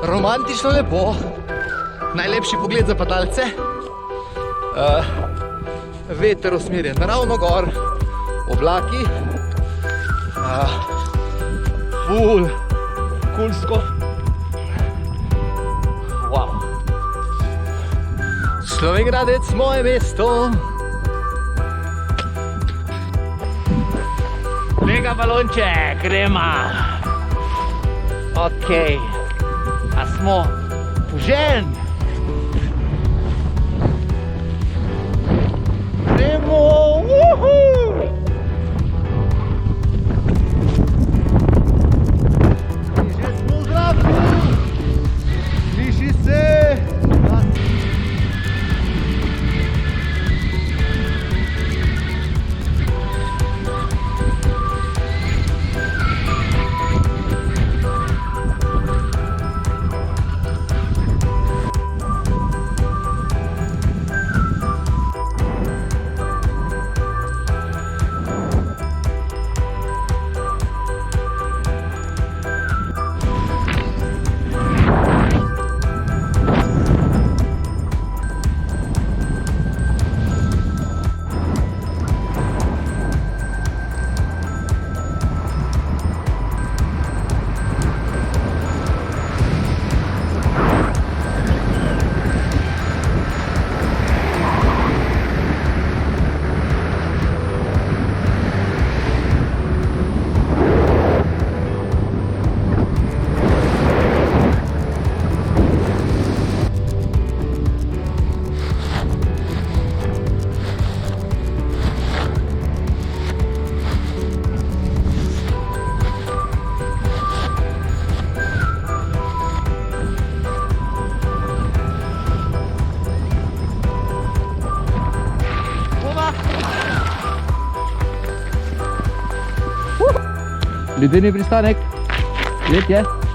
romantično lepo, najlepši pogled za padalce, veter usmerjen naravno gor, oblaki, ful, kulsko. Wow. Slovenj Gradec, moje mesto. Lega balonček, gremo. Okej. A smo požen? Gremo! In že smo v zraku! Sliši se! Ledeni pristanek, led je.